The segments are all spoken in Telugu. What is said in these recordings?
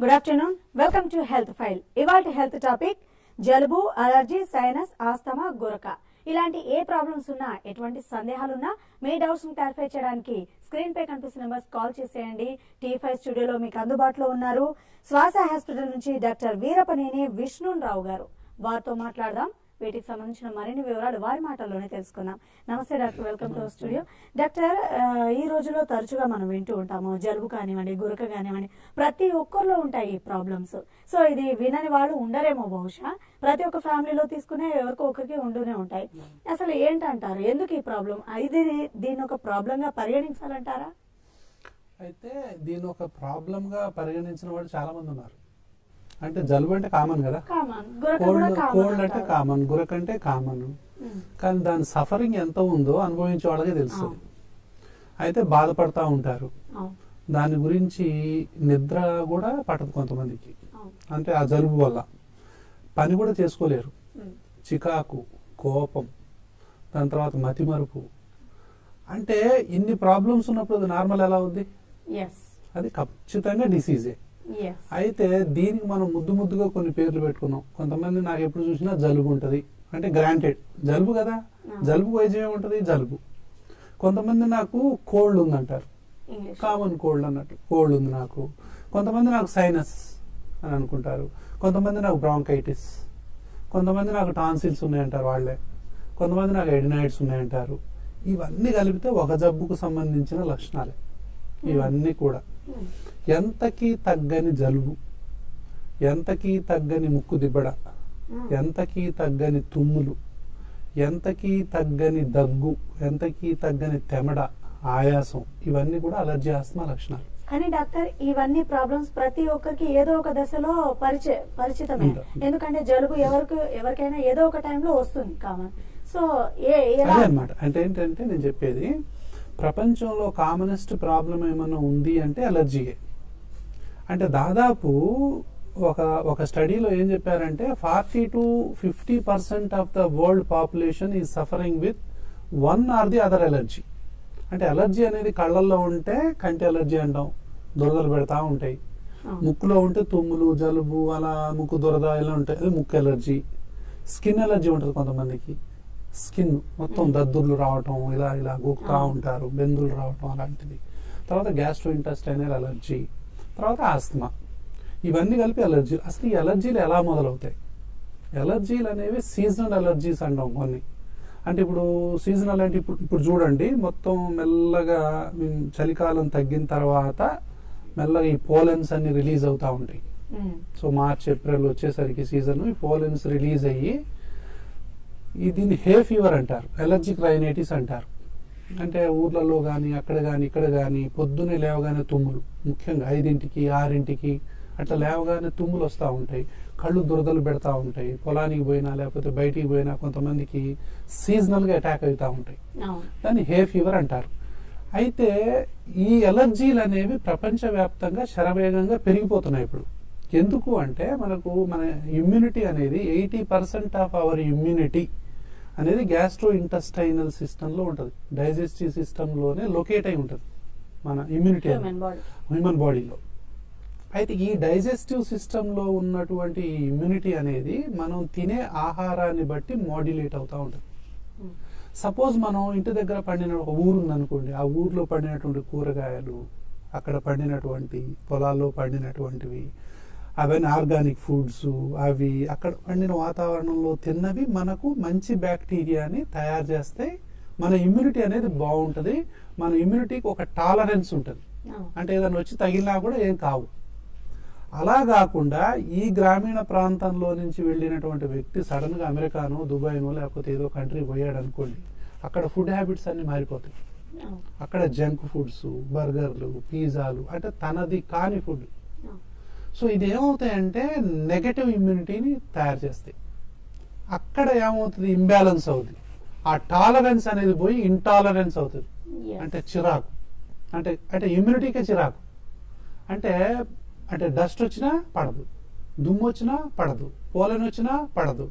Good afternoon, welcome to health file. ఇవాల్టి హెల్త్ టాపిక్ జలుబు, అలర్జీ, సైనస్, ఆస్తమా, గురక. ఇలాంటి ఏ ప్రాబ్లమ్స్ ఉన్నా, ఎటువంటి సందేహాలున్నా మీ డౌట్స్ క్లారిఫై చేయడానికి స్క్రీన్ పై కనిపిస్తున్న నెంబర్స్ కాల్ చేసేయండి. TV5 స్టూడియోలో మీకు అందుబాటులో ఉన్నారు శ్వాస హాస్పిటల్ నుంచి డాక్టర్ వీరపనేని విష్ణున్ రావు గారు. వారితో మాట్లాడదాం. వీటికి సంబంధించిన మరిన్ని వివరాలు వారి మాటల్లోనే తెలుసుకుందాం. నమస్తే doctor, welcome to studio. Doctor, ఈ రోజులో తరచుగా మనం వింటూ ఉంటాము, జలుబు కానివ్వండి, గురక కానివ్వండి, ప్రతి ఒక్కరిలో ఉంటాయి ఈ ప్రాబ్లమ్స్. సో ఇది వినని వాళ్ళు ఉండరేమో బహుశా. ప్రతి ఒక్క ఫ్యామిలీలో తీసుకునే ఎవరికో ఒకరికి ఉంటూనే ఉంటాయి. అసలు ఏంటంటారు, ఎందుకు ఈ ప్రాబ్లం? ఇది దీన్ని ఒక ప్రాబ్లం గా పరిగణించాలంటారా? అయితే దీని ఒక ప్రాబ్లం గా పరిగణించిన వాళ్ళు చాలా మంది ఉన్నారు. అంటే జలుబు అంటే కామన్ కదా, కోల్డ్ అంటే కామన్, గురక అంటే కామన్. కానీ దాని సఫరింగ్ ఎంత ఉందో అనుభవించే వాళ్ళకే తెలుస్తుంది. అయితే బాధపడతా ఉంటారు. దాని గురించి నిద్ర కూడా పట్టదు కొంతమందికి. అంటే ఆ జలుబు వల్ల పని కూడా చేసుకోలేరు. చికాకు, కోపం, దాని తర్వాత మతిమరుపు. అంటే ఇన్ని ప్రాబ్లమ్స్ ఉన్నప్పుడు అది నార్మల్ ఎలా ఉంది? అది ఖచ్చితంగా డిసీజే. అయితే దీనికి మనం ముద్దుగా కొన్ని పేర్లు పెట్టుకున్నాం. కొంతమంది నాకు ఎప్పుడు చూసినా జలుబు ఉంటది అంటే గ్రాంటెడ్ జలుబు కదా, జలుబు వైద్యం ఏముంటది, జలుబు. కొంతమంది నాకు కోల్డ్ ఉందంటారు, కామన్ కోల్డ్ అన్నట్టు, కోల్డ్ ఉంది నాకు. కొంతమంది నాకు సైనస్ అని అనుకుంటారు. కొంతమంది నాకు బ్రాంకైటిస్, కొంతమంది నాకు టాన్సిల్స్ ఉన్నాయంటారు వాళ్ళే, కొంతమంది నాకు ఎడినాయిడ్స్ ఉన్నాయంటారు. ఇవన్నీ కలిపితే ఒక జబ్బుకు సంబంధించిన లక్షణాలే ఇవన్నీ కూడా. ఎంతకీ తగ్గని జలుబు, ఎంతకీ తగ్గని ముక్కు దిబ్బడ, ఎంతకీ తగ్గని తుమ్ములు, ఎంతకీ తగ్గని దగ్గు, ఎంతకీ తగ్గని తెమడ, ఆయాసం, ఇవన్నీ కూడా అలర్జీ, ఆస్తమా లక్షణాలు. కానీ డాక్టర్, ఇవన్నీ ప్రాబ్లమ్స్ ప్రతి ఒక్కరికి ఏదో ఒక దశలో పరిచితమే. ఎందుకంటే జలుబు ఎవరికైనా ఏదో ఒక టైంలో వస్తుంది కామన్. సో అదే అనమాట. అంటే ఏంటంటే నేను చెప్పేది, ప్రపంచంలో కామనెస్ట్ ప్రాబ్లం ఏమన్నా ఉంది అంటే అలర్జీయే. అంటే దాదాపు ఒక స్టడీలో ఏం చెప్పారంటే 40 to 50% of the world population is suffering with one or the other allergy. అంటే అలర్జీ అనేది కళ్ళల్లో ఉంటే కంటి అలర్జీ అంటాం, దురదలు పెడతా ఉంటాయి. ముక్కులో ఉంటే తుమ్ములు, జలుబు, అలా ముక్కు దురద ఇలా ఉంటాయి, అది ముక్కు ఎలర్జీ. స్కిన్ ఎలర్జీ ఉంటుంది కొంతమందికి, స్కిన్ మొత్తం దద్దుర్లు రావటం, ఇలా గోకుతా ఉంటారు, బెందులు రావటం అలాంటిది. తర్వాత గ్యాస్ట్రో ఇంటెస్టైనల్ అలర్జీ, తర్వాత ఆస్తమా. ఇవన్నీ కలిపి అలర్జీ. అసలు ఈ అలర్జీలు ఎలా మొదలవుతాయి? ఎలర్జీలు అనేవి సీజనల్ అలర్జీస్ అంటాం కొన్ని. అంటే ఇప్పుడు సీజనల్ అంటే ఇప్పుడు చూడండి, మొత్తం మెల్లగా చలికాలం తగ్గిన తర్వాత మెల్లగా ఈ పోలెన్స్ అన్ని రిలీజ్ అవుతా ఉంటాయి. సో మార్చ్, ఏప్రిల్ వచ్చేసరికి సీజన్ ఈ పోలెన్స్ రిలీజ్ అయ్యి దీన్ని హే ఫీవర్ అంటారు, ఎలర్జిక్ రైనైటిస్ అంటారు. అంటే ఊర్లలో కానీ ఇక్కడ కానీ పొద్దున్నే లేవగానే తుమ్ములు, ముఖ్యంగా 5ంటికి 6ంటికి అట్లా లేవగానే తుమ్ములు వస్తూ ఉంటాయి, కళ్ళు దురదలు పెడతా ఉంటాయి. పొలానికి పోయినా లేకపోతే బయటికి పోయినా కొంతమందికి సీజనల్గా అటాక్ అవుతూ ఉంటాయి. దాన్ని హే ఫీవర్ అంటారు. అయితే ఈ ఎలర్జీలు అనేవి ప్రపంచవ్యాప్తంగా శరవేగంగా పెరిగిపోతున్నాయి ఇప్పుడు. ఎందుకు అంటే మన ఇమ్యూనిటీ అనేది 80% ఆఫ్ అవర్ ఇమ్యూనిటీ అనేది గ్యాస్ట్రో ఇంటెస్టైనల్ సిస్టంలో ఉంటుంది, డైజెస్టివ్ సిస్టంలోనే లొకేట్ అయి ఉంటుంది మన ఇమ్యూనిటీ హ్యూమన్ బాడీలో. అయితే ఈ డైజెస్టివ్ సిస్టంలో ఉన్నటువంటి ఇమ్యూనిటీ అనేది మనం తినే ఆహారాన్ని బట్టి మాడ్యులేట్ అవుతూ ఉంటుంది. సపోజ్ మనం ఇంటి దగ్గర పండిన ఒక ఊరు ఉందనుకోండి, ఆ ఊర్లో పండినటువంటి కూరగాయలు, అక్కడ పండినటువంటి పొలాల్లో పండినటువంటివి, అవన్నీ ఆర్గానిక్ ఫుడ్స్, అవి అక్కడ పండిన వాతావరణంలో తిన్నవి మనకు మంచి బ్యాక్టీరియాని తయారు చేస్తే మన ఇమ్యూనిటీ అనేది బాగుంటుంది. మన ఇమ్యూనిటీకి ఒక టాలరెన్స్ ఉంటుంది. అంటే ఏదైనా వచ్చి తగిలినా కూడా ఏం కావు. అలా కాకుండా ఈ గ్రామీణ ప్రాంతంలో నుంచి వెళ్ళినటువంటి వ్యక్తి సడన్ గా అమెరికానో, దుబాయ్నో లేకపోతే ఏదో కంట్రీ పోయాడు అనుకోండి, అక్కడ ఫుడ్ హ్యాబిట్స్ అన్ని మారిపోతాయి. అక్కడ జంక్ ఫుడ్స్, బర్గర్లు, పిజ్జాలు, అంటే తనది కాని ఫుడ్. సో ఇది ఏమవుతాయంటే నెగటివ్ ఇమ్యూనిటీని తయారు చేస్తాయి. అక్కడ ఏమవుతుంది, ఇంబ్యాలెన్స్ అవుతుంది. ఆ టాలరెన్స్ అనేది పోయి ఇంటాలరెన్స్ అవుతుంది. అంటే చిరాకు, అంటే ఇమ్యూనిటీకే చిరాకు. అంటే డస్ట్ వచ్చినా పడదు, దుమ్ము వచ్చినా పడదు, పోలెన్ వచ్చినా పడదు,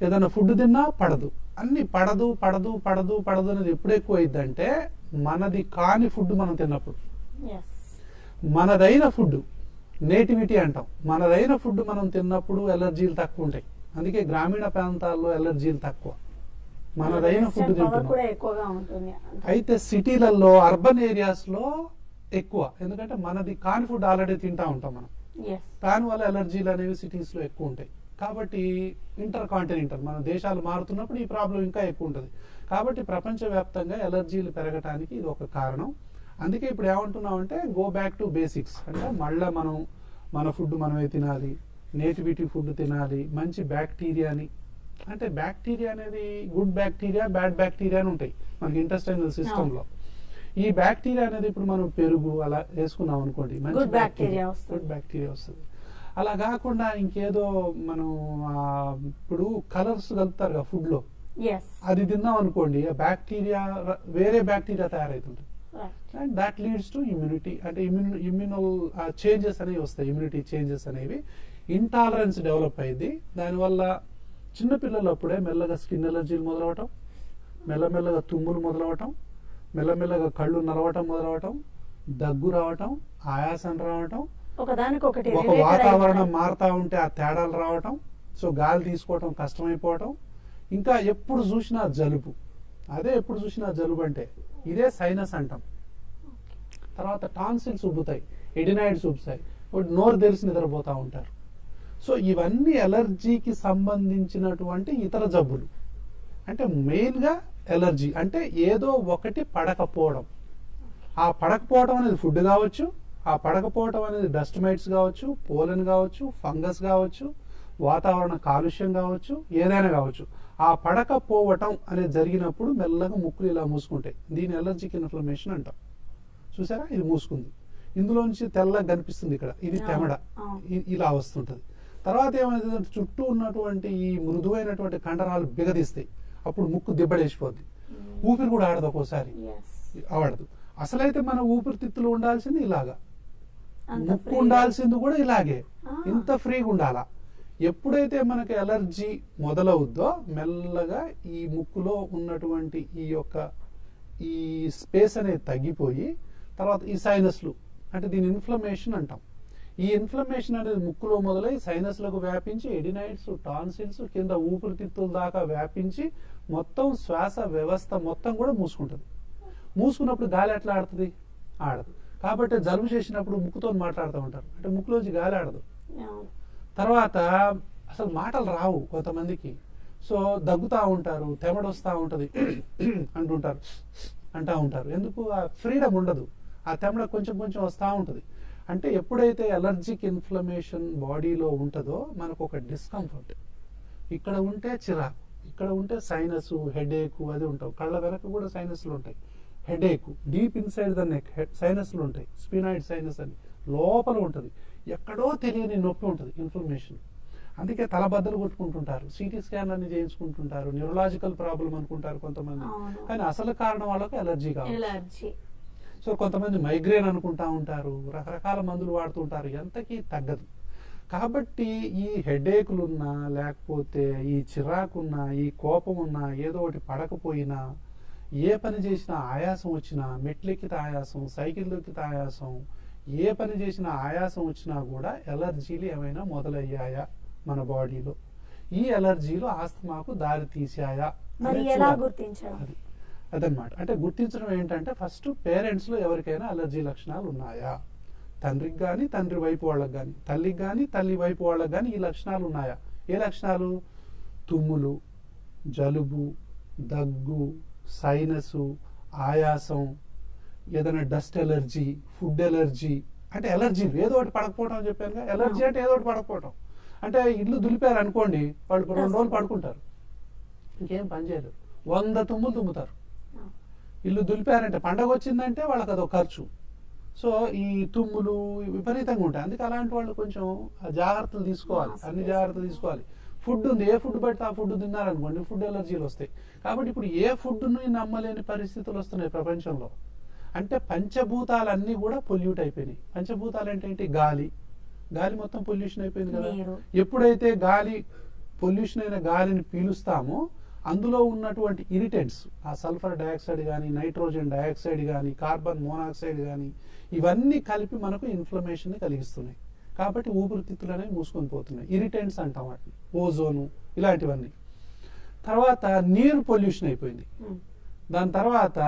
ఏదైనా ఫుడ్ తిన్నా పడదు, అన్ని పడదు పడదు పడదు పడదు అనేది ఎప్పుడు ఎక్కువ అయిందంటే మనది కాని ఫుడ్ మనం తిన్నప్పుడు. మనదైన ఫుడ్ నేటివిటీ అంటాం. మనదైన ఫుడ్ మనం తిన్నప్పుడు ఎలర్జీలు తక్కువ ఉంటాయి. అందుకే గ్రామీణ ప్రాంతాల్లో ఎలర్జీలు తక్కువ, మనదైన ఫుడ్ తింటున్నాం. అయితే సిటీలలో అర్బన్ ఏరియాస్ లో ఎక్కువ, ఎందుకంటే మనది కాని ఫుడ్ ఆల్రెడీ తింటా ఉంటాం మనం. దానివల్ల ఎలర్జీలు అనేవి సిటీస్ లో ఎక్కువ ఉంటాయి. కాబట్టి ఇంటర్ కాంటినెంటల్ మన దేశాలు మారుతున్నప్పుడు ఈ ప్రాబ్లం ఇంకా ఎక్కువ ఉంటుంది. కాబట్టి ప్రపంచవ్యాప్తంగా ఎలర్జీలు పెరగడానికి ఇది ఒక కారణం. అందుకే ఇప్పుడు ఏమంటున్నామంటే గో బ్యాక్ టు బేసిక్స్, అంటే మళ్ళీ మనం మన ఫుడ్ మనమే తినాలి, నేటివిటీ ఫుడ్ తినాలి, మంచి బ్యాక్టీరియాని, అంటే బ్యాక్టీరియా అనేది గుడ్ బ్యాక్టీరియా బ్యాడ్ బ్యాక్టీరియా అని ఉంటాయి మనకి ఇంటెస్టైనల్ సిస్టమ్ లో. ఈ బ్యాక్టీరియా అనేది ఇప్పుడు మనం పెరుగు అలా వేసుకున్నాం అనుకోండి, మంచి గుడ్ బ్యాక్టీరియా వస్తుంది. అలా కాకుండా ఇంకేదో మనం ఇప్పుడు కలర్స్ కలుపుతారు కదా ఫుడ్ లో, అది తిన్నాం అనుకోండి, ఆ బ్యాక్టీరియా వేరే బ్యాక్టీరియా తయారవుతుంది. And that leads to immunity, అంటే ఇమ్యూనల్ చేంజెస్ అనేవి వస్తాయి, ఇమ్యూనిటీ చేంజెస్ అనేవి, ఇంటాలరెన్స్ డెవలప్ అయింది. దానివల్ల చిన్నపిల్లలు అప్పుడే మెల్లగా స్కిన్ ఎలర్జీలు మొదలవటం, మెల్లమెల్లగా తుమ్ములు మొదలవటం, మెల్లమెల్లగా కళ్ళు నలవటం మొదలవటం, దగ్గు రావటం, ఆయాసం రావటం, ఒక వాతావరణం మారుతా ఉంటే ఆ తేడాలు రావటం, సో గాలి తీసుకోవటం కష్టమైపోవటం, ఇంకా ఎప్పుడు చూసినా జలుబు. అదే ఎప్పుడు చూసినా జలుబు అంటే ఇదే సైనస్ అంటాం. తర్వాత టాన్సిల్స్ ఉబ్బుతాయి, ఎడినాయిడ్స్ ఉబ్బుతాయి, నోరు తెలిసి నిద్రపోతూ ఉంటారు. సో ఇవన్నీ ఎలర్జీకి సంబంధించినటువంటి ఇతర జబ్బులు. అంటే మెయిన్గా ఎలర్జీ అంటే ఏదో ఒకటి పడకపోవడం. ఆ పడకపోవడం అనేది ఫుడ్ కావచ్చు, ఆ పడకపోవడం అనేది డస్ట్ మైట్స్ కావచ్చు, పోలెన్ కావచ్చు, ఫంగస్ కావచ్చు, వాతావరణ కాలుష్యం కావచ్చు, ఏదైనా కావచ్చు. ఆ పడకపోవటం అనేది జరిగినప్పుడు మెల్లగా ముక్కులు ఇలా మూసుకుంటాయి. దీని ఎలర్జిక్ ఇన్ఫ్లమేషన్ అంటాం. చూసారా, ఇది మూసుకుంది, ఇందులోంచి తెల్లగా కనిపిస్తుంది, ఇక్కడ ఇది తెమడ, ఇలా వస్తుంటది. తర్వాత ఏమైందంటే చుట్టూ ఉన్నటువంటి ఈ మృదువైనటువంటి కండరాలు బిగదీస్తాయి, అప్పుడు ముక్కు దిబ్బడేసిపోద్ది, ఊపిరి కూడా ఆడదు, ఒక్కోసారి ఆడదు. అసలైతే మన ఊపిరితిత్తులు ఉండాల్సింది ఇలాగా, ముక్కు ఉండాల్సింది కూడా ఇలాగే, ఇంత ఫ్రీగా ఉండాలా. ఎప్పుడైతే మనకి ఎలర్జీ మొదలవుద్దో మెల్లగా ఈ ముక్కులో ఉన్నటువంటి ఈ స్పేస్ అనేది తగ్గిపోయి, తర్వాత ఈ సైనస్లు, అంటే దీని ఇన్ఫ్లమేషన్ అంటాం. ఈ ఇన్ఫ్లమేషన్ అనేది ముక్కులో మొదలై సైనస్లకు వ్యాపించి ఎడినైడ్స్, టాన్సిల్స్ కింద ఊపిరితిత్తుల దాకా వ్యాపించి మొత్తం శ్వాస వ్యవస్థ మొత్తం కూడా మూసుకుంటుంది. మూసుకున్నప్పుడు గాలి ఎట్లా ఆడుతుంది? ఆడదు. కాబట్టి జలుబు చేసినప్పుడు ముక్కుతో మాట్లాడుతూ ఉంటారు, అంటే ముక్కులోంచి గాలి ఆడదు. తర్వాత అసలు మాటలు రావు కొంతమందికి. సో దగ్గుతూ ఉంటారు, తెమడొస్తూ ఉంటుంది అంటుంటారు, అంటూ ఉంటారు. ఎందుకు? ఆ ఫ్రీడమ్ ఉండదు, ఆ తెమడ కొంచెం కొంచెం వస్తూ ఉంటుంది. అంటే ఎప్పుడైతే ఎలర్జిక్ ఇన్ఫ్లమేషన్ బాడీలో ఉంటుందో మనకు ఒక డిస్కంఫర్ట్, ఇక్కడ ఉంటే చిరాకు, ఇక్కడ ఉంటే సైనస్, హెడేక్ అది ఉంటావు. కళ్ళ వెనక కూడా సైనస్లు ఉంటాయి, headache deep inside the neck సైనస్లు ఉంటాయి, స్పినాయిడ్ సైనస్ అని లోపల ఉంటుంది, ఎక్కడో తెలియని నొప్పి ఉంటుంది, ఇన్ఫ్లమేషన్. అందుకే తలబద్దలు కొట్టుకుంటుంటారు, సిటీ స్కాన్ అన్ని చేయించుకుంటుంటారు, న్యూరలాజికల్ ప్రాబ్లం అనుకుంటారు కొంతమంది, కానీ అసలు కారణం వాళ్ళకి ఎలర్జీ కావచ్చు. సో కొంతమంది మైగ్రేన్ అనుకుంటా ఉంటారు, రకరకాల మందులు వాడుతుంటారు, ఎంతకీ తగ్గదు. కాబట్టి ఈ హెడేకులున్నా, లేకపోతే ఈ చిరాకున్నా, ఈ కోపం ఉన్నా, ఏదో ఒకటి పడకపోయినా, ఏ పని చేసినా ఆయాసం వచ్చినా, మెట్లెక్కితే ఆయాసం, సైకిల్ దొక్కితే ఆయాసం, ఏ పని చేసినా ఆయాసం వచ్చినా కూడా ఎలర్జీలు ఏమైనా మొదలయ్యాయా మన బాడీలో? ఈ ఎలర్జీలు ఆస్తమాకు దారి తీసాయా? అదనమాట. అంటే గుర్తించడం ఏంటంటే ఫస్ట్ పేరెంట్స్ లో ఎవరికైనా అలర్జీ లక్షణాలు ఉన్నాయా, తండ్రికి కానీ తండ్రి వైపు వాళ్ళకి కానీ, తల్లికి కానీ తల్లి వైపు వాళ్ళకి కానీ ఈ లక్షణాలు ఉన్నాయా? ఏ లక్షణాలు? తుమ్ములు, జలుబు, దగ్గు, సైనసు, ఆయాసం, ఏదైనా డస్ట్ ఎలర్జీ, ఫుడ్ ఎలర్జీ. అంటే ఎలర్జీలు ఏదో ఒకటి పడకపోవడం అని చెప్పాను. ఎలర్జీ అంటే ఏదో ఒకటి పడకపోవడం. అంటే ఇల్లు దులిపారు అనుకోండి, వాళ్ళు 2 రోజులు పడుకుంటారు, ఇంకేం పని చేయరు, 100 తుమ్ములు తుమ్ముతారు. ఇల్లు దులిపారంటే పండగ వచ్చిందంటే వాళ్ళకి అదొక ఖర్చు. సో ఈ తుమ్ములు విపరీతంగా ఉంటాయి. అందుకే అలాంటి వాళ్ళు కొంచెం జాగ్రత్తలు తీసుకోవాలి, అన్ని జాగ్రత్తలు తీసుకోవాలి. ఫుడ్ ఉంది, ఏ ఫుడ్ బట్టి ఆ ఫుడ్ తిన్నారనుకోండి ఫుడ్ ఎలర్జీలు వస్తాయి. కాబట్టి ఇప్పుడు ఏ ఫుడ్ను నమ్మలేని పరిస్థితులు వస్తున్నాయి ప్రపంచంలో. అంటే పంచభూతాలన్నీ కూడా పొల్యూట్ అయిపోయినాయి. పంచభూతాలు అంటే ఏంటి? గాలి, గాలి మొత్తం పొల్యూషన్ అయిపోయింది కదా. ఎప్పుడైతే గాలి పొల్యూషన్ అయిన గాలిని పీలుస్తామో అందులో ఉన్నటువంటి ఇరిటెంట్స్, ఆ సల్ఫర్ డయాక్సైడ్ కానీ, నైట్రోజన్ డయాక్సైడ్ కానీ, కార్బన్ మోనాక్సైడ్ కానీ, ఇవన్నీ కలిపి మనకు ఇన్ఫ్లమేషన్ ని కలిగిస్తున్నాయి. కాబట్టి ఊపిరితిత్తులు అనేవి మూసుకొని పోతున్నాయి. ఇరిటెంట్స్ అంటాం వాటిని, ఓజోను ఇలాంటివన్నీ. తర్వాత నీరు పొల్యూషన్ అయిపోయింది. దాని తర్వాత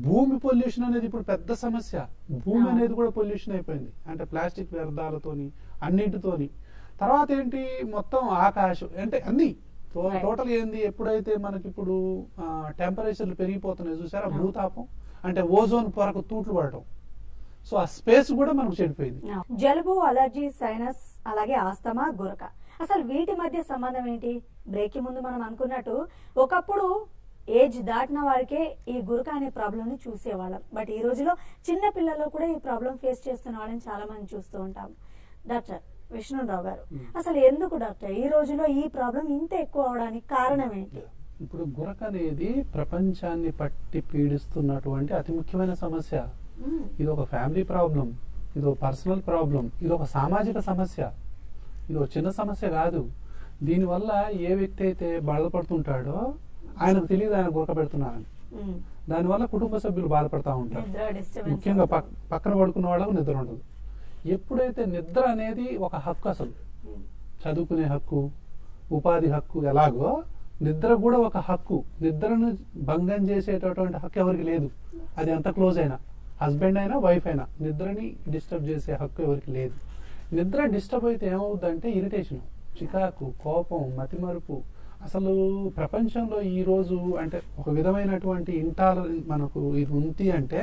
భూమి పొల్యూషన్ అనేది ఇప్పుడు పెద్ద సమస్య. భూమి అనేది కూడా పొల్యూషన్ అయిపోయింది, అంటే ప్లాస్టిక్ వ్యర్థాలతోని అన్నింటితోని. తర్వాత ఏంటి, మొత్తం ఆకాశం అంటే అన్ని టోటల్ ఏంది, ఎప్పుడైతే మనకి ఇప్పుడు టెంపరేచర్లు పెరిగిపోతున్నాయి చూసారా, భూతాపం అంటే ఓజోన్ పొరకు తూట్లు పడటం. సో ఆ స్పేస్ కూడా మనకు చెడిపోయింది. జలుబు, అలర్జీ, సైనస్, అలాగే ఆస్తమా, గురక, అసలు వీటి మధ్య సంబంధం ఏంటి? బ్రేక్ ముందు మనం అనుకున్నట్టు ఒకప్పుడు ఏజ్ దాటిన వారికే ఈ గురక అనే ప్రాబ్లం ని చూసేవాళ్ళం. బట్ ఈ రోజులో చిన్న పిల్లల్లో కూడా ఈ ప్రాబ్లం ఫేస్ చేస్తున్న వాళ్ళని చాలా మంది చూస్తూ ఉంటాం. డాక్టర్ విష్ణున్ రావు గారు, అసలు ఎందుకు డాక్టర్ ఈ రోజులో ఈ ప్రాబ్లం ఇంత ఎక్కువ అవడానికి కారణం ఏంటి? ఇప్పుడు గురక అనేది ప్రపంచాన్ని పట్టి పీడిస్తున్నటువంటి అతి ముఖ్యమైన సమస్య. ఇది ఒక ఫ్యామిలీ ప్రాబ్లం, ఇది ఒక పర్సనల్ ప్రాబ్లం, ఇది ఒక సామాజిక సమస్య. ఇది ఒక చిన్న సమస్య కాదు. దీనివల్ల ఏ వ్యక్తి అయితే బాధపడుతుంటాడో ఆయనకు తెలియదు ఆయన గురక పెడుతున్నారని. దానివల్ల కుటుంబ సభ్యులు బాధపడతా ఉంటారు. ముఖ్యంగా పక్కన పడుకున్న వాళ్ళకు నిద్ర ఉండదు. ఎప్పుడైతే నిద్ర అనేది ఒక హక్కు, అసలు చదువుకునే హక్కు, ఉపాధి హక్కు ఎలాగో నిద్ర కూడా ఒక హక్కు. నిద్రను భంగం చేసేటటువంటి హక్కు ఎవరికి లేదు. అది ఎంత క్లోజ్ అయినా, హస్బెండ్ అయినా వైఫ్ అయినా, నిద్రని డిస్టర్బ్ చేసే హక్కు ఎవరికి లేదు. నిద్ర డిస్టర్బ్ అయితే ఏమవుతుందంటే ఇరిటేషన్, చికాకు, కోపం, మతిమరుపు. అసలు ప్రపంచంలో ఈ రోజు అంటే ఒక విధమైనటువంటి ఇంటాలరెన్స్ మనకు ఇది ఉంది. అంటే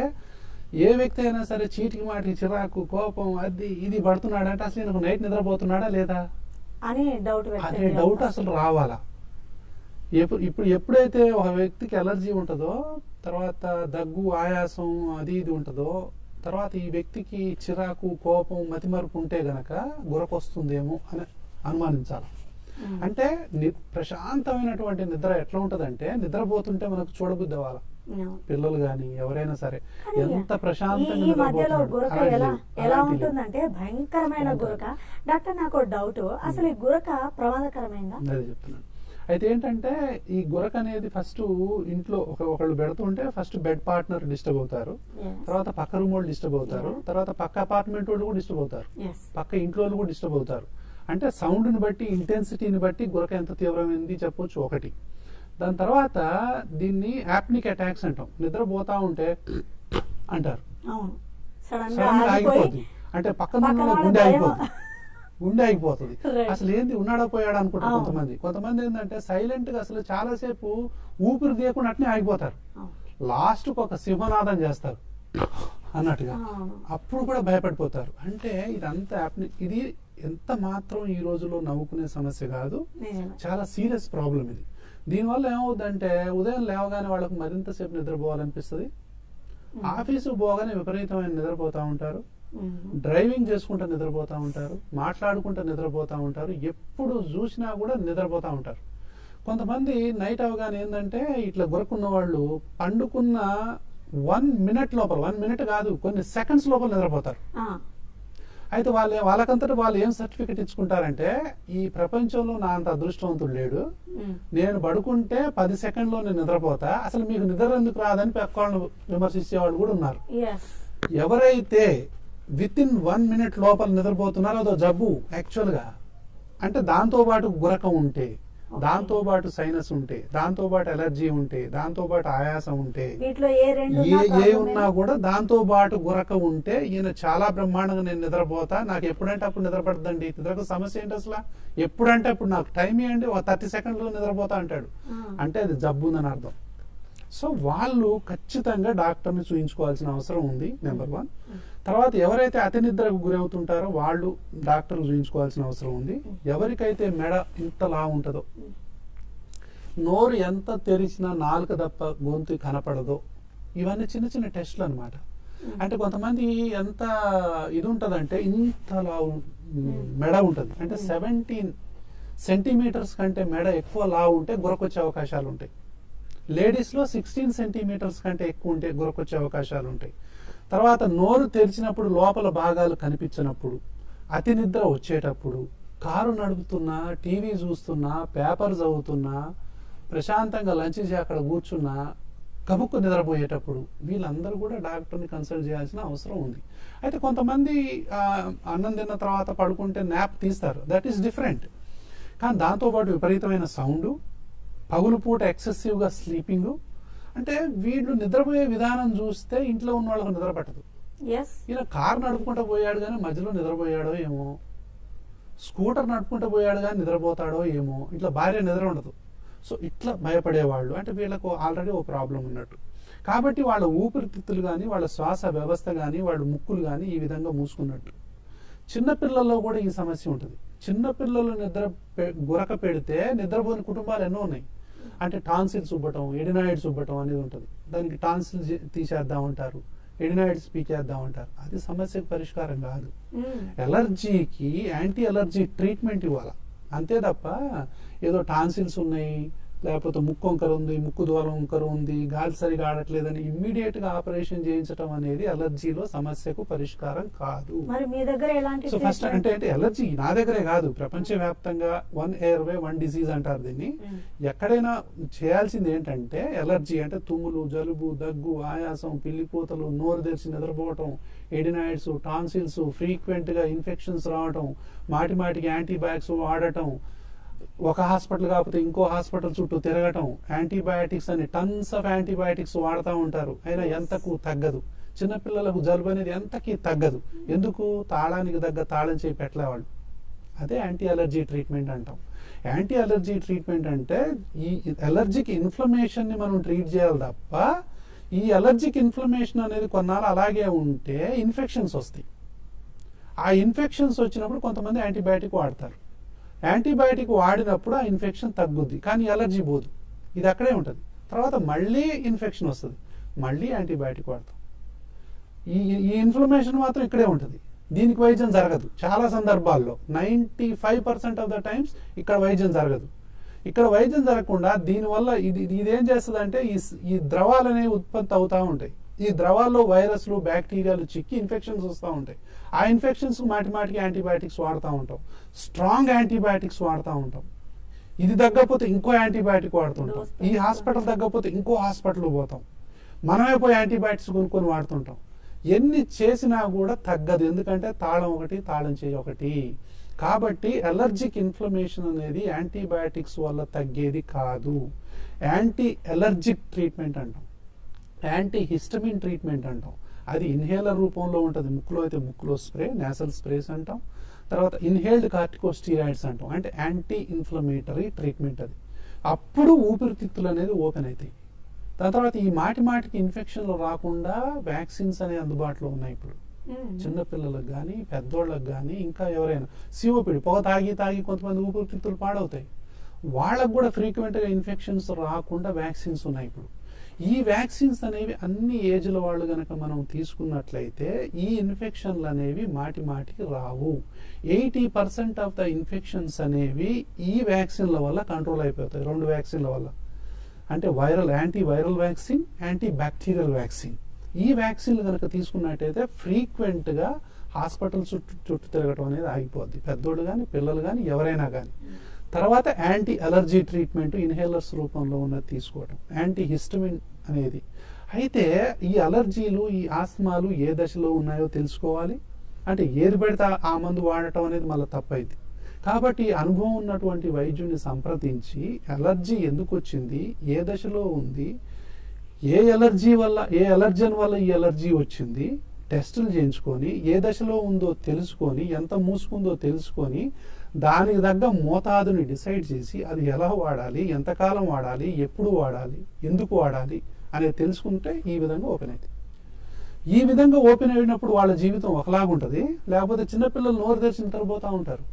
ఏ వ్యక్తి అయినా సరే చీటికి మాటికి చిరాకు, కోపం, అది ఇది పడుతున్నాడంటే అసలు ఈయనకు నైట్ నిద్రపోతున్నాడా లేదా అనే డౌట్ అసలు రావాలా? ఇప్పుడు ఎప్పుడైతే ఒక వ్యక్తికి ఎలర్జీ ఉంటుందో, తర్వాత దగ్గు, ఆయాసం అది ఇది ఉంటుందో, తర్వాత ఈ వ్యక్తికి చిరాకు, కోపం, మతిమరుపు ఉంటే గనక గురక వస్తుందేమో అని అనుమానించాలి. అంటే ప్రశాంతమైనటువంటి నిద్ర ఎట్లా ఉంటదంటే, నిద్రపోతుంటే మనకు చూడబుద్ధి అవ్వాలి. పిల్లలు గాని ఎవరైనా సరే ఎంత ప్రశాంతంగా ఎలా ఉంటుందంటే భయంకరమైన గురక. డాక్టర్ నాకు డౌట్, అసలు ఈ గురక ప్రమాదకరమైందా? అదే చెప్తున్నాను. అయితే ఏంటంటే ఈ గురక అనేది ఫస్ట్ ఇంట్లో ఒకళ్ళు పెడుతుంటే ఫస్ట్ బెడ్ పార్ట్నర్ డిస్టర్బ్ అవుతారు, తర్వాత పక్క రూమ్ వాళ్ళు డిస్టర్బ్ అవుతారు, తర్వాత పక్క అపార్ట్మెంట్ వాళ్ళు కూడా డిస్టర్బ్ అవుతారు, పక్క ఇంట్లో వాళ్ళు కూడా డిస్టర్బ్ అవుతారు. అంటే సౌండ్ని బట్టి, ఇంటెన్సిటీని బట్టి గురక ఎంత తీవ్రమైంది చెప్పొచ్చు ఒకటి. దాని తర్వాత దీన్ని యాప్నిక్ అటాక్స్ అంటాం. నిద్రపోతా ఉంటే అంటారు, సడన్ గా ఆగిపోతుంది. అంటే పక్కన గుండె ఆగిపోతుంది. అసలు ఏంది, ఉన్నాడా పోయాడా అనుకుంటారు కొంతమంది. కొంతమంది ఏంటంటే సైలెంట్ గా అసలు చాలాసేపు ఊపిరి తీయకుండా అట్నే ఆగిపోతారు. లాస్ట్ కు ఒక సింహనాదం చేస్తారు అన్నట్టుగా, అప్పుడు కూడా భయపడిపోతారు. అంటే ఇదంతా ఇది ఎంత మాత్రం ఈ రోజులో నవ్వుకునే సమస్య కాదు, చాలా సీరియస్ ప్రాబ్లం ఇది. దీనివల్ల ఏమవుతుందంటే ఉదయం లేవగానే వాళ్ళకు మరింతసేపు నిద్రపోవాలనిపిస్తుంది, ఆఫీసు పోగానే విపరీతమైన నిద్రపోతూ ఉంటారు, డ్రైవింగ్ చేసుకుంటూ నిద్రపోతూ ఉంటారు, మాట్లాడుకుంటూ నిద్రపోతూ ఉంటారు, ఎప్పుడు చూసినా కూడా నిద్రపోతూ ఉంటారు. కొంతమంది నైట్ అవగానే ఏంటంటే ఇట్లా గురకున్న వాళ్ళు పండుకున్న 1 minute లోపల, 1 minute కాదు కొన్ని సెకండ్స్ లోపల నిద్రపోతారు. అయితే వాళ్ళకంతటా వాళ్ళు ఏం సర్టిఫికెట్ ఇచ్చుకుంటారంటే, ఈ ప్రపంచంలో నా అంత అదృష్టవంతుడు లేడు, నేను పడుకుంటే 10 సెకండ్లో నేను నిద్రపోతా, అసలు మీకు నిద్ర ఎందుకు రాదని పెక్కవాళ్ళని విమర్శించే వాళ్ళు కూడా ఉన్నారు. ఎవరైతే విత్ ఇన్ 1 minute లోపల నిద్రపోతున్నారో అదో జబ్బు యాక్చువల్ గా. అంటే దాంతో పాటు గురక ఉంటే, దాంతో పాటు సైనస్ ఉంటే, దాంతో పాటు ఎలర్జీ ఉంటే, దాంతో పాటు ఆయాసం ఉంటే, ఏ ఉన్నా కూడా దాంతో పాటు గురక ఉంటే ఈయన చాలా బ్రహ్మాండంగా నేను నిద్రపోతా, నాకు ఎప్పుడంటే అప్పుడు నిద్రపడదండి. నిద్రకు సమస్య ఏంటి అసలు? ఎప్పుడంటే అప్పుడు నాకు టైం ఇవ్వండి, 30 సెకండ్లో నిద్రపోతా అంటాడు. అంటే అది జబ్బు ఉందని అర్థం. సో వాళ్ళు ఖచ్చితంగా డాక్టర్ని చూయించుకోవాల్సిన అవసరం ఉంది, నెంబర్ 1. తర్వాత ఎవరైతే అతి నిద్రకు గురవుతుంటారో వాళ్ళు డాక్టర్ చూయించుకోవాల్సిన అవసరం ఉంది. ఎవరికైతే మెడ ఇంతలా ఉంటుందో, నోరు ఎంత తెరిచినా నాలుక తప్ప గొంతు కనపడదో, ఇవన్నీ చిన్న చిన్న టెస్టులు అనమాట. అంటే కొంతమంది ఎంత ఇది ఉంటుందంటే ఇంతలా మెడ ఉంటుంది, అంటే 17 సెంటీమీటర్స్ కంటే మెడ ఎక్కువ లావు ఉంటే గురకొచ్చే అవకాశాలు ఉంటాయి. లేడీస్లో 16 సెంటీమీటర్స్ కంటే ఎక్కువ ఉంటే గురకొచ్చే అవకాశాలు ఉంటాయి. తర్వాత నోరు తెరిచినప్పుడు లోపల భాగాలు కనిపించినప్పుడు, అతి నిద్ర వచ్చేటప్పుడు, కారు నడుపుతున్నా, టీవీ చూస్తున్నా, పేపర్ చదువుతున్నా, ప్రశాంతంగా లంచ్ చేసి అక్కడ కూర్చున్నా, కబుక్కు నిద్రపోయేటప్పుడు వీళ్ళందరూ కూడా డాక్టర్ని కన్సల్ట్ చేయాల్సిన అవసరం ఉంది. అయితే కొంతమంది అన్నం తిన్న తర్వాత పడుకుంటే న్యాప్ తీస్తారు, దట్ ఈస్ డిఫరెంట్. కానీ దాంతోపాటు విపరీతమైన సౌండు, పగులు పూట ఎక్సెసివ్గా స్లీపింగు, అంటే వీళ్ళు నిద్రపోయే విధానం చూస్తే ఇంట్లో ఉన్న వాళ్ళకు నిద్ర పట్టదు. ఈయన కారు నడుపుకుంటూ పోయాడు కానీ మధ్యలో నిద్రపోయాడో ఏమో, స్కూటర్ నడుపుకుంటూ పోయాడు కానీ నిద్రపోతాడో ఏమో, ఇట్లా భార్య నిద్ర ఉండదు. సో ఇట్లా భయపడేవాళ్ళు అంటే వీళ్ళకు ఆల్రెడీ ఓ ప్రాబ్లం ఉన్నట్టు. కాబట్టి వాళ్ళ ఊపిరితిత్తులు కానీ, వాళ్ళ శ్వాస వ్యవస్థ కానీ, వాళ్ళ ముక్కులు కానీ ఈ విధంగా మూసుకున్నట్టు. చిన్నపిల్లల్లో కూడా ఈ సమస్య ఉంటుంది. చిన్నపిల్లలు గురక పెడితే నిద్రపోని కుటుంబాలు ఎన్నో ఉన్నాయి. అంటే టాన్సిల్స్ ఉబ్బటం, ఎడినాయిడ్స్ ఉబ్బటం అనేది ఉంటుంది. దానికి టాన్సిల్ తీసేద్దాం అంటారు, ఎడినాయిడ్స్ పీకేద్దాం అంటారు. అది సమస్యకు పరిష్కారం కాదు. ఎలర్జీకి యాంటీ ఎలర్జీ ట్రీట్మెంట్ ఇవ్వాలి అంతే తప్ప ఏదో టాన్సిల్స్ ఉన్నాయి, లేకపోతే ముక్కు వంకర ఉంది, ముక్కు ద్వారం వంకర ఉంది, గాలి సరిగా ఆడట్లేదని ఇమ్మీడియట్ గా ఆపరేషన్ చేయించడం అనేది అలర్జీలో సమస్యకు పరిష్కారం కాదు. మరి మీ దగ్గర ఎలాంటి సో ఫస్ట్ అంటే ఎలర్జీ నా దగ్గరే కాదు, ప్రపంచవ్యాప్తంగా వన్ ఎయిర్ వే వన్ డిసీజ్ అంటారు దీన్ని. ఎక్కడైనా చేయాల్సింది ఏంటంటే ఎలర్జీ అంటే తుమ్ములు, జలుబు, దగ్గు, ఆయాసం, పిల్లిపోతలు, నోరు తెరిచి నిద్రపోవటం, ఎడినాయిడ్స్, టాన్సిల్స్, ఫ్రీక్వెంట్ గా ఇన్ఫెక్షన్స్ రావటం, మాటిమాటికి యాంటీబయాటిక్స్ వాడటం, ఒక హాస్పిటల్ కాకపోతే ఇంకో హాస్పిటల్ చుట్టూ తిరగటం, యాంటీబయాటిక్స్ అని టన్స్ ఆఫ్ యాంటీబయాటిక్స్ వాడుతూ ఉంటారు, అయినా ఎంతకు తగ్గదు. చిన్నపిల్లలకు జలుబు అనేది ఎంతకి తగ్గదు. ఎందుకు? తాళానికి తగ్గ తాళం చేయి పెట్టలేవాళ్ళు. అదే యాంటీ అలర్జీ ట్రీట్మెంట్ అంటాం. యాంటీ అలర్జీ ట్రీట్మెంట్ అంటే ఈ అలర్జిక్ ఇన్ఫ్లమేషన్ ని మనం ట్రీట్ చేయాలి తప్ప ఈ అలర్జిక్ ఇన్ఫ్లమేషన్ అనేది కొన్నాళ్ళు అలాగే ఉంటే ఇన్ఫెక్షన్స్ వస్తాయి. ఆ ఇన్ఫెక్షన్స్ వచ్చినప్పుడు కొంతమంది యాంటీబయాటిక్ వాడతారు. యాంటీబయాటిక్ వాడినప్పుడు ఆ ఇన్ఫెక్షన్ తగ్గుద్ది, కానీ అలర్జీ పోదు. ఇది అక్కడే ఉంటుంది. తర్వాత మళ్ళీ ఇన్ఫెక్షన్ వస్తుంది, మళ్ళీ యాంటీబయాటిక్ వాడతాం. ఈ ఇన్ఫ్లమేషన్ మాత్రం ఇక్కడే ఉంటుంది. దీనికి వైద్యం జరగదు. చాలా సందర్భాల్లో 95% ఆఫ్ ద టైమ్స్ ఇక్కడ వైద్యం జరగదు. ఇక్కడ వైద్యం జరగకుండా దీనివల్ల ఇదేం చేస్తుంది అంటే ఈ ద్రవాలు అనేవి ఉత్పత్తి అవుతూ ఉంటాయి. ఈ ద్రవాల్లో వైరస్లు, బ్యాక్టీరియాలు చిక్కి ఇన్ఫెక్షన్స్ వస్తూ ఉంటాయి. ఆ ఇన్ఫెక్షన్స్ మాటిమాటికి యాంటీబయాటిక్స్ వాడుతూ ఉంటాం, స్ట్రాంగ్ యాంటీబయాటిక్స్ వాడుతూ ఉంటాం. ఇది తగ్గకపోతే ఇంకో యాంటీబయాటిక్ వాడుతుంటాం. ఈ హాస్పిటల్ తగ్గకపోతే ఇంకో హాస్పిటల్ పోతాం, మనమే పోయి యాంటీబయాటిక్స్ కొనుక్కొని వాడుతుంటాం. ఎన్ని చేసినా కూడా తగ్గదు, ఎందుకంటే తాళం ఒకటి, తాళం చేయి ఒకటి. కాబట్టి అలర్జిక్ ఇన్ఫ్లమేషన్ అనేది యాంటీబయాటిక్స్ వల్ల తగ్గేది కాదు. యాంటీ అలర్జిక్ ట్రీట్మెంట్ అంటాం, యాంటీ హిస్టమిన్ ట్రీట్మెంట్ అంటాం. అది ఇన్హేలర్ రూపంలో ఉంటుంది. ముక్కులో అయితే ముక్కులో స్ప్రే, నేసల్ స్ప్రేస్ అంటాం. తర్వాత ఇన్హేల్డ్ కార్టికోస్టీరాయిడ్స్ అంటాం, అంటే యాంటీ ఇన్ఫ్లమేటరీ ట్రీట్మెంట్. అది అప్పుడు ఊపిరితిత్తులు అనేది ఓపెన్ అవుతాయి. దాని తర్వాత ఈ మాటిమాటికి ఇన్ఫెక్షన్లు రాకుండా వ్యాక్సిన్స్ అనేవి అందుబాటులో ఉన్నాయి ఇప్పుడు. చిన్నపిల్లలకు కానీ, పెద్దోళ్ళకి కానీ, ఇంకా ఎవరైనా సిఓపిడి పొగ తాగి కొంతమంది ఊపిరితిత్తులు పాడవుతాయి, వాళ్ళకు కూడా ఫ్రీక్వెంట్గా ఇన్ఫెక్షన్స్ రాకుండా వ్యాక్సిన్స్ ఉన్నాయి ఇప్పుడు. ఈ వ్యాక్సిన్స్ అనేవి అన్ని ఏజ్ల వాళ్ళు గనక మనం తీసుకున్నట్లయితే ఈ ఇన్ఫెక్షన్లు అనేవి మాటికి రావు. 80% ఆఫ్ ద ఇన్ఫెక్షన్స్ అనేవి ఈ వ్యాక్సిన్ల వల్ల కంట్రోల్ అయిపోతాయి. 2 వ్యాక్సిన్ల వల్ల, అంటే anti viral vaccine, anti bacterial vaccine. ఈ వ్యాక్సిన్లు కనుక తీసుకున్నట్టయితే ఫ్రీక్వెంట్గా హాస్పిటల్ చుట్టూ తిరగటం అనేది ఆగిపోద్ది, పెద్దోళ్ళు కానీ, పిల్లలు కానీ, ఎవరైనా కానీ. తర్వాత యాంటీ అలర్జీ ట్రీట్మెంట్ ఇన్హేలర్స్ రూపంలో ఉన్నది తీసుకోవటం, యాంటీ హిస్టమిన్ అనేది. అయితే ఈ అలర్జీలు, ఈ ఆస్మాలు ఏ దశలో ఉన్నాయో తెలుసుకోవాలి. అంటే ఏది పెడితే ఆ మందు వాడటం అనేది మళ్ళీ తప్పైంది. కాబట్టి అనుభవం ఉన్నటువంటి వైద్యుని సంప్రదించి అలర్జీ ఎందుకు వచ్చింది, ఏ దశలో ఉంది, ఏ అలర్జన్ వల్ల ఈ అలర్జీ వచ్చింది, టెస్టులు చేయించుకొని ఏ దశలో ఉందో తెలుసుకొని, ఎంత మూసుకుందో తెలుసుకొని, దానికి తగ్గ మోతాదుని డిసైడ్ చేసి అది ఎలా వాడాలి, ఎంతకాలం వాడాలి, ఎప్పుడు వాడాలి, ఎందుకు వాడాలి అనేది తెలుసుకుంటే ఈ విధంగా ఓపెన్ అవుతుంది. ఈ విధంగా ఓపెన్ అయినప్పుడు వాళ్ళ జీవితం ఒకలాగుంటుంది. లేకపోతే చిన్నపిల్లలు నోరు తెరిచి నిద్రపోతూ ఉంటారు.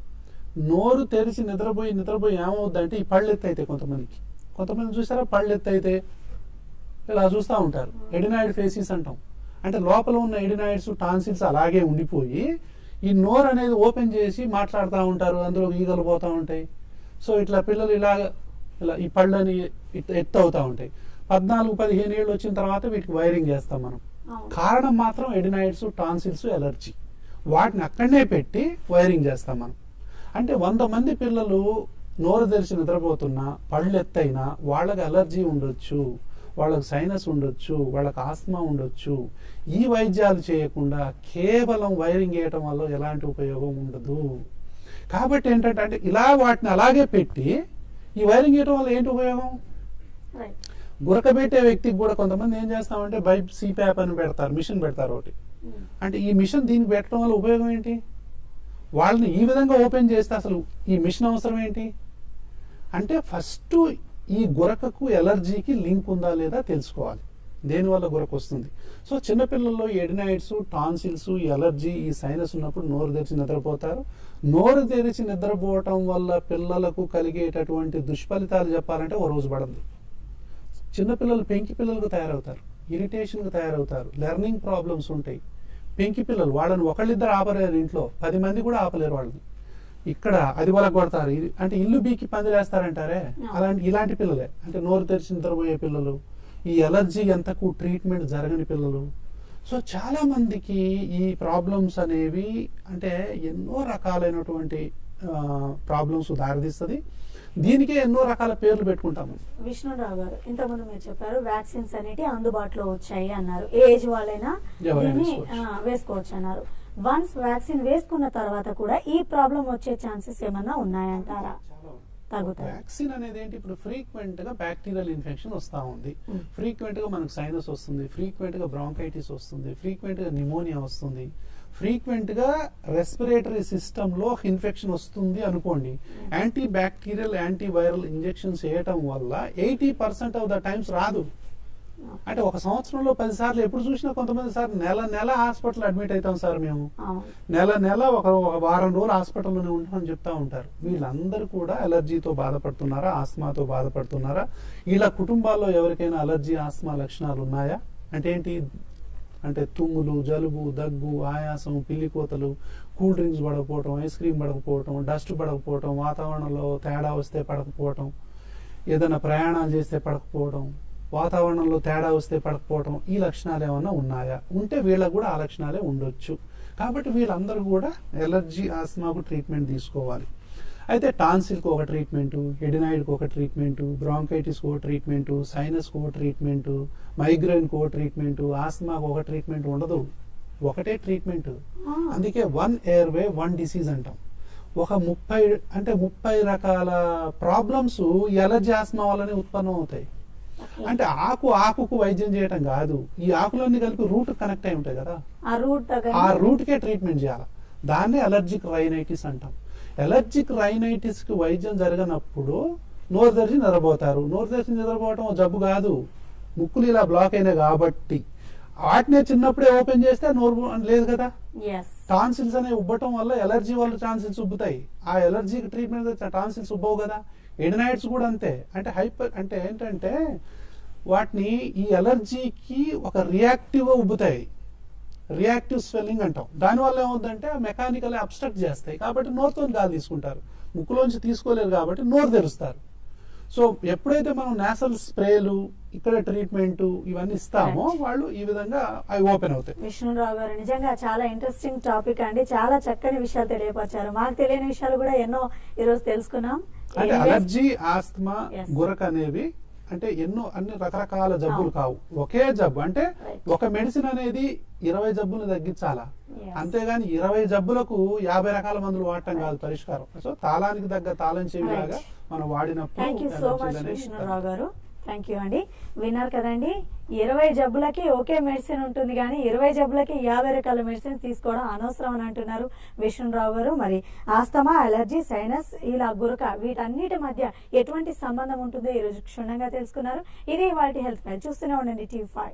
నోరు తెరిచి నిద్రపోయి ఏమవుద్దంటే ఈ పళ్ళు ఎత్తు అయితే కొంతమంది చూసారా, పళ్ళు ఎత్తు అయితే ఇలా చూస్తూ ఉంటారు. ఎడినాయిడ్ ఫేసిస్ అంటాం. అంటే లోపల ఉన్న ఎడినాయిడ్స్, టాన్సిల్స్ అలాగే ఉండిపోయి ఈ నోరు అనేది ఓపెన్ చేసి మాట్లాడుతూ ఉంటారు, అందులో ఈగలు పోతూ ఉంటాయి. సో ఇట్లా పిల్లలు ఇలా ఈ పళ్ళని ఎత్తు అవుతూ ఉంటాయి. 14-15 ఏళ్ళు వచ్చిన తర్వాత వీటికి వైరింగ్ చేస్తాం మనం. కారణం మాత్రం ఎడినాయిడ్స్, టాన్సిల్స్, ఎలర్జీ. వాటిని అక్కడనే పెట్టి వైరింగ్ చేస్తాం మనం. అంటే 100 మంది పిల్లలు నోరు తెరిచి నిద్రపోతున్నా, పళ్ళు ఎత్తైనా వాళ్ళకి అలర్జీ ఉండొచ్చు. వాళ్ళకి సైనస్ ఉండొచ్చు, వాళ్ళకి ఆస్మా ఉండొచ్చు. ఈ వైద్యాలు చేయకుండా కేవలం వైరింగ్ వేయటం వల్ల ఎలాంటి ఉపయోగం ఉండదు. కాబట్టి ఏంటంటే అంటే ఇలా వాటిని అలాగే పెట్టి ఈ వైరింగ్ వేయటం వల్ల ఏంటి ఉపయోగం? గురకబెట్టే వ్యక్తికి కూడా కొంతమంది ఏం చేస్తామంటే బైప్ సిప్యాప్ అని పెడతారు, మిషన్ పెడతారు ఒకటి. అంటే ఈ మిషన్ దీనికి పెట్టడం వల్ల ఉపయోగం ఏంటి? వాళ్ళని ఈ విధంగా ఓపెన్ చేస్తే అసలు ఈ మిషన్ అవసరం ఏంటి అంటే ఫస్ట్ ఈ గురకకు ఎలర్జీకి లింక్ ఉందా లేదా తెలుసుకోవాలి, దేనివల్ల గురక వస్తుంది. సో చిన్నపిల్లల్లో ఎడినైడ్స్, టాన్సిల్స్, ఎలర్జీ, ఈ సైనస్ ఉన్నప్పుడు నోరు తెరిచి నిద్రపోతారు. నోరు తెరిచి నిద్రపోవటం వల్ల పిల్లలకు కలిగేటటువంటి దుష్ఫలితాలు చెప్పాలంటే ఓ రోజు పడదు. చిన్నపిల్లలు పెంకి పిల్లలకు తయారవుతారు, ఇరిటేషన్కి తయారవుతారు, లెర్నింగ్ ప్రాబ్లమ్స్ ఉంటాయి. పెంకి పిల్లలు వాళ్ళని ఒకళ్ళిద్దరు ఆపలేరు, ఇంట్లో 10 మంది కూడా ఆపలేరు వాళ్ళని. ఇక్కడ అది వాళ్ళకి కొడతారు, అంటే ఇల్లు బీకి పందిలేస్తారంటారే ఇలాంటి పిల్లలే, అంటే నోరు తెరిచి నిద్రపోయే పిల్లలు, ఈ ఎలర్జీ ఎంతకు ట్రీట్మెంట్ జరగని పిల్లలు. సో చాలా మందికి ఈ ప్రాబ్లమ్స్ అనేవి అంటే ఎన్నో రకాలైనటువంటి ప్రాబ్లమ్స్ దారితీస్తుంది. దీనికే ఎన్నో రకాల పేర్లు పెట్టుకుంటాము. విష్ణున్ రావు గారు, ఇంతకుముందు మీరు చెప్పారు వ్యాక్సిన్స్ అనేవి అందుబాటులో వచ్చాయి అన్నారు, ఏ ఏజ్ వాళ్ళైనా వేసుకోవచ్చు అన్నారు. వన్స్ వ్యాక్సిన్ వేసుకున్న తర్వాత కూడా ఈ ప్రాబ్లం వచ్చే ఛాన్సెస్ ఏమన్నా ఉన్నాయంటారా? వ్యాక్సిన్ అనేది ఏంటి, ఇప్పుడు ఫ్రీక్వెంట్ గా బ్యాక్టీరియల్ ఇన్ఫెక్షన్ వస్తూ ఉంది, ఫ్రీక్వెంట్ గా మనకు సైనస్ వస్తుంది, ఫ్రీక్వెంట్ గా బ్రాంకైటిస్ వస్తుంది, ఫ్రీక్వెంట్ గా న్యూమోనియా వస్తుంది, ఫ్రీక్వెంట్ గా రెస్పిరేటరీ సిస్టమ్ లో ఇన్ఫెక్షన్ వస్తుంది అనుకోండి. Anti bacterial, anti viral injections వేయటం వల్ల 80% ఆఫ్ ద టైమ్స్ రాదు. అంటే ఒక సంవత్సరంలో 10 సార్లు ఎప్పుడు చూసినా కొంతమంది సార్ నెల హాస్పిటల్ అడ్మిట్ అవుతాం సార్, మేము నెల ఒక వారం రోజులు హాస్పిటల్లోనే ఉంటామని చెప్తా ఉంటారు. వీళ్ళందరూ కూడా అలర్జీతో బాధపడుతున్నారా, ఆస్మాతో బాధపడుతున్నారా? వీళ్ళ కుటుంబాల్లో ఎవరికైనా అలర్జీ, ఆస్మా లక్షణాలు ఉన్నాయా? అంటే ఏంటి అంటే తుమ్ములు, జలుబు, దగ్గు, ఆయాసం, పిల్లికోతలు, కూల్ డ్రింక్స్ పడకపోవటం, ఐస్ క్రీమ్ పడకపోవటం, డస్ట్ పడకపోవటం, వాతావరణంలో తేడా వస్తే పడకపోవటం, ఏదైనా ప్రయాణాలు చేస్తే పడకపోవడం, వాతావరణంలో తేడా వస్తే పడకపోవటం, ఈ లక్షణాలు ఏమన్నా ఉన్నాయా? ఉంటే వీళ్ళకు కూడా ఆ లక్షణాలే ఉండొచ్చు. కాబట్టి వీళ్ళందరూ కూడా ఎలర్జీ, ఆస్మాకు ట్రీట్మెంట్ తీసుకోవాలి. అయితే టాన్సిల్కి ఒక ట్రీట్మెంటు, ఎడినాయిడ్కి ఒక ట్రీట్మెంటు, బ్రాంకైటిస్కి ఒక ట్రీట్మెంటు, సైనస్కి ఒక ట్రీట్మెంటు, మైగ్రేన్కి ఒక ట్రీట్మెంటు, ఆస్మాకు ఒక ట్రీట్మెంట్ ఉండదు, ఒకటే ట్రీట్మెంట్. అందుకే 1 ఎయిర్వే 1 డిసీజ్ అంటాం. ఒక 30 రకాల ప్రాబ్లమ్స్ ఎలర్జీ, ఆస్మా వల్లనే ఉత్పన్నం అవుతాయి. అంటే ఆకుకు వైద్యం చేయటం కాదు, ఈ ఆకులన్నీ కలిపి రూట్ కనెక్ట్ అయి ఉంటాయి కదా, ఆ రూట్కే ట్రీట్మెంట్ చేయాలి. దాన్నే అలర్జిక్ రైనైటిస్ అంటాం. ఎలర్జిక్ రైనైటిస్ కి వైద్యం జరగనప్పుడు నోరు తెరిచి నిద్రపోతారు. నోరు తెరిచి నిద్రపోవటం జబ్బు కాదు, ముక్కులు ఇలా బ్లాక్ అయినాయి కాబట్టి. వాటినే చిన్నప్పుడే ఓపెన్ చేస్తే నోరు లేదు కదా. టాన్సిల్స్ అనేవి ఉబ్బటం వల్ల ఎలర్జీ వల్ల టాన్సిల్స్ ఉబ్బుతాయి. ఆ ఎలర్జీకి ట్రీట్మెంట్ టాన్సిల్స్ ఉబ్బవు కదా. ఎడినాయిడ్స్ కూడా అంతే. అంటే అంటే ఏంటంటే వాటిని ఈ ఎలర్జీకి ఒక రియాక్టివ్గా ఉబ్బుతాయి, రియాక్టివ్ స్వెల్లింగ్ అంటాం. దానివల్ల ఏమవుతుందంటే మెకానికల్ అబ్స్ట్రక్ట్ చేస్తాయి, కాబట్టి నోరుతో గాలి తీసుకుంటారు. ముక్కులోంచి తీసుకోలేరు కాబట్టి నోరు తెరుస్తారు. సో ఎప్పుడైతే మనం నేసల్ స్ప్రేలు, ఇక్కడ ట్రీట్మెంట్ ఇవన్నీ ఇస్తామో వాళ్ళు ఈ విధంగా అవి ఓపెన్ అవుతాయి. విష్ణున్ రావు గారు, నిజంగా చాలా ఇంట్రెస్టింగ్ టాపిక్ అండి. చాలా చక్కని విషయాలు తెలియపరిచారు. మాకు తెలియని విషయాలు కూడా ఎన్నో ఈరోజు తెలుసుకున్నాం. అంటే అలర్జీ, ఆస్తమా, గురక అనేవి అంటే అన్ని రకరకాల జబ్బులు కావు, ఒకే జబ్బు. అంటే ఒక మెడిసిన్ అనేది 20 జబ్బులు తగ్గించాలా, అంతేగాని 20 జబ్బులకు 50 రకాల మందులు వాడటం కాదు పరిష్కారం. సో తాళానికి తగ్గ తాళం చెవిలాగా మనం వాడినప్పుడు. థ్యాంక్ యూ సో మచ్ విష్ణున్ రావు గారు. థ్యాంక్ యూ అండి. విన్నారు కదండి, 20 జబ్బులకి ఒకే మెడిసిన్ ఉంటుంది, కానీ 20 జబ్బులకి 50 రకాల మెడిసిన్స్ తీసుకోవడం అనవసరం అని అంటున్నారు విష్ణున్ రావు గారు. మరి ఆస్తమా, అలర్జీ, సైనస్, ఇలా గురక, వీటన్నిటి మధ్య ఎటువంటి సంబంధం ఉంటుందో ఈరోజు క్షుణ్ణంగా తెలుసుకున్నారు. ఇది ఇవాల్టి హెల్త్ ఫైల్. చూస్తూనే ఉండండి TV5.